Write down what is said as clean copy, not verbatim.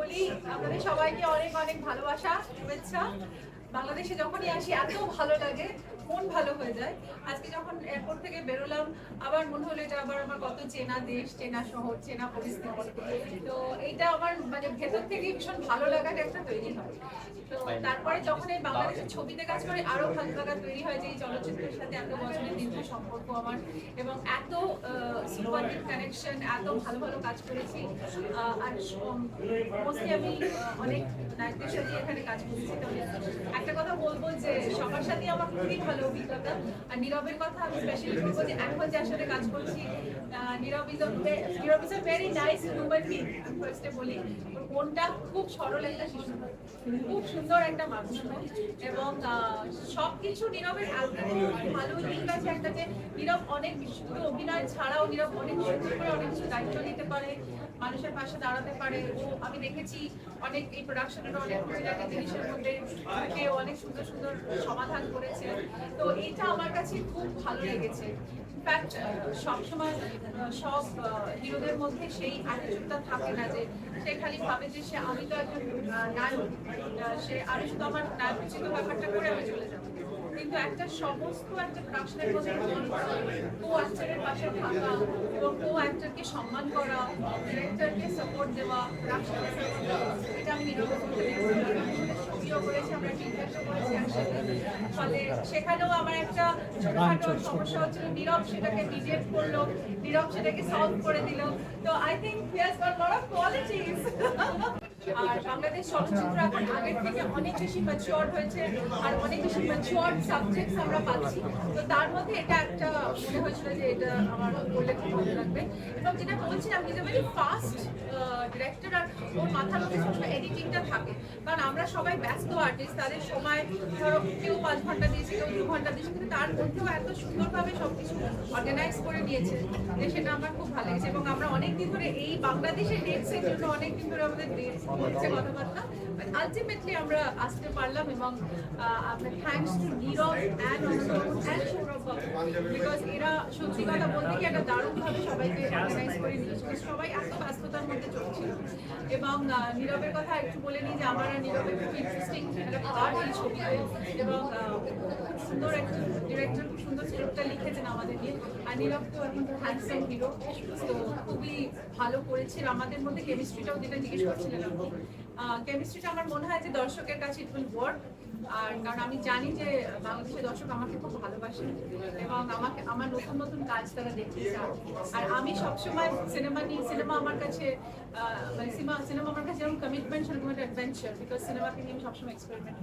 বলি আপনাদের সবাইকে অনেক অনেক ভালোবাসা, শুভেচ্ছা। বাংলাদেশে যখনই আসি এত ভালো লাগে, মন ভালো হয়ে যায়। আজকে যখন এয়ারপোর্ট থেকে বেরোলাম, আবার মনে হলো এটা আবার আমার কত চেনা দেশ, চেনা শহর, চেনা পরিস্থিতি। তো এইটা আমার মানে ভেতর থেকে ভীষণ ভালো লাগার একটা তৈরি হয়। তো তারপরে যখন এই বাংলাদেশের ছবিতে কাজ করে আরো ভালো লাগা তৈরি হয় যে এই চলচ্চিত্রের সাথে এত বছরের দীর্ঘ সম্পর্ক আমার, এবং এত সুপারহিট কানেকশন, এত ভালো ভালো কাজ করেছি। আর মোস্টলি আমি অনেক নায়কদের সাথে এখানে কাজ করেছি। তো একটা কথা বলবো যে সবার সাথে আমার খুবই ভালো অভিজ্ঞতা। আর নীরবের কথা আমি স্পেশালি বলবো যে এখন যার সাথে কাজ করছি, Nirab is a very nice human being. আমি ফার্স্টে বলি ওর মনটা খুব সরল একটা শিশু, খুব সুন্দর একটা মানুষ, এবং সবকিছু নীরবের এত ভালো দিক আছে একটা যে নীরব অনেক শুধু অভিনয় ছাড়াও নীরব অনেক সুন্দর করে অনেক কিছু দায়িত্ব নিতে পারে, মানুষের পাশে দাঁড়াতে পারে। ও আমি দেখেছি অনেক এই প্রোডাকশনের অনেক খুঁটিনাটি জিনিসের মধ্যে কেউ অনেক সুন্দর সুন্দর সমাধান করেছে। তো এটা আমার কাছে খুব ভালো লেগেছে। ইনফ্যাক্ট সবসময় সব হিরোদের মধ্যে সেই অ্যাটিটিউডটা থাকে না যে সে খালি ভাবে যে সে আমি তো একজন নায়ক, সে আমি শুধু আমার নায়ক চিত্র ব্যাপারটা করে আমি চলে যাবো। কিন্তু একটা সমস্ত একটা প্রোডাকশনের মধ্যে কো অ্যাক্টরের পাশে থাকা এবং কো অ্যাক্টরকে সম্মান করা, ডিরেক্টরকে সাপোর্ট দেওয়া, প্রোডাকশনকে সাপোর্ট দেওয়া, এটা আমি নীরবের মধ্যে ছবিও করেছি, আমরা টিচারও করেছি একসাথে। ফলে সেখানেও আমার একটা ছোটখাটো সমস্যা হচ্ছিল, নীরব সেটাকে মিডিয়েট করলো, নীরব সেটাকে সলভ করে দিল। তো I think he has got lot of qualities. আর বাংলাদেশ চলচ্চিত্র এখন আগের থেকে অনেক বেশি ম্যাচিওর হয়েছে, আর অনেক বেশি ম্যাচিওর সাবজেক্টস আমরা পাচ্ছি। তো তার মধ্যে এটা একটা মনে হয়েছিল যে এটা আমার বললে খুব ভালো লাগবে। এবং যেটা বলছিলাম is a very fast director, আর ওর মাথার মধ্যে সবসময় এডিটিংটা থাকে। কারণ আমরা সবাই ব্যস্ত আর্টিস্ট, তাদের সময় ধরো কেউ 5 ঘন্টা দিয়েছে, কেউ 2 ঘন্টা দিয়েছে, কিন্তু তার মধ্যেও এত সুন্দরভাবে সবকিছু অর্গানাইজ করে নিয়েছে যে সেটা আমার খুব ভালো লেগেছে। এবং আমরা অনেকদিন ধরে এই বাংলাদেশের ডেটসের জন্য অনেকদিন ধরে আমাদের হচ্ছে কথাবার্তা, বাট আলটিমেটলি আমরা আসতে পারলাম। এবং আপনার thanks to Nirab and Sourav babu, because এরা সত্যি কথা বলতে কি একটা দারুণভাবে সবাইকে অর্গানাইজ করে নিয়েছিল। সবাই এত ব্যস্ততার মধ্যে চলছিল। এবং নীরবের কথা একটু বলে নিই যে আমার আর নীরবের খুব ইন্টারেস্টিং একটা পার্ট এই ছবিতে, এবং খুব সুন্দর একটা ডিরেক্টর খুব সুন্দর স্ক্রিপ্টটা লিখেছেন আমাদের নিয়ে। আর নীরব তো এখন হ্যান্ডসাম হিরো, তো খুবই ভালো করেছিল। আমাদের মধ্যে কেমিস্ট্রিটাও যেটা জিজ্ঞেস করছিলেন আপনি, কেমিস্ট্রিটা আমার মনে হয় যে দর্শকের কাছে ইট উইল ওয়ার্ক। আর কারণ আমি জানি যে বাংলাদেশের দর্শক আমাকে খুব ভালোবাসে এবং আমাকে আমার নতুন নতুন কাজ তারা দেখতে চায়। আর আমি সবসময় সিনেমা আমার কাছে মানে সিনেমা আমার কাছে যেমন কমিটমেন্ট সেরকম একটা অ্যাডভেঞ্চার, বিকজ সিনেমাকে নিয়ে আমি সবসময় এক্সপেরিমেন্ট